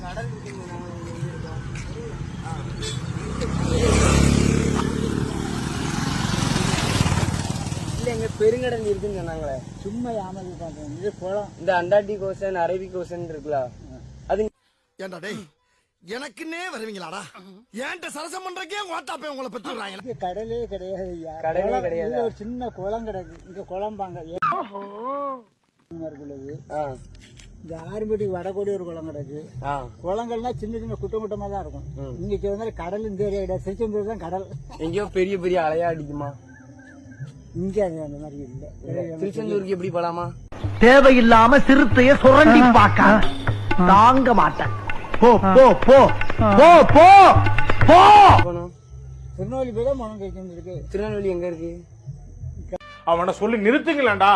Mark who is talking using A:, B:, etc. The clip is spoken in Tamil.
A: கடல் இருக்குங்க. இல்ல எங்க பெருங்கடல் இருக்குன்னு சொன்னாங்களே.
B: சும்மா ஏமாத்தி பார்த்தேன். இது குளம்.
A: இந்த அண்டார்டிக் ஓசன், அரபிக் ஓசன் இருக்குல்ல, அது
C: ஏன்டா டேய் எனக்குன்னே வருவீங்களாடா? ஏன்ட்ட சரசம் பண்றக்கே ஓட்டாப்பே உங்களை பெற்று விடுறாங்க.
B: இங்க கடலே கிடையாது ஐயா.
A: கடலே கிடையாது.
B: ஒரு சின்ன குளம் கிடக்கு. இங்க குளம்பாங்க இருக்குள்ளது. இந்த ஆறுபடி வடகோடி ஒரு குளம் கிடக்கு. குளங்கள்னா சின்ன சின்ன குட்டம் குட்டமா தான் இருக்கும். நீங்க சொல்ற மாதிரி கடல் இந்த ஏரியா கிடையாது. திருச்செந்தூர் தான் கடல்.
A: எங்கேயோ பெரிய பெரிய அலையா அடிக்குமா?
B: இங்க அந்த மாதிரி இல்ல.
A: திருச்செந்தூருக்கு எப்படி போலாமா?
D: தேவையில்லாம சிறுத்தைய சுரண்டி பார்க்க தாங்க மாட்டேன். போ போ போ போ போ போ.
A: போனோம்.
B: திருநெல்வேலி போய் தான் மனம் கேட்க இருக்கு.
A: திருநெல்வேலி எங்க இருக்கு?
E: அவனை சொல்லி நிறுத்துங்களேன்டா.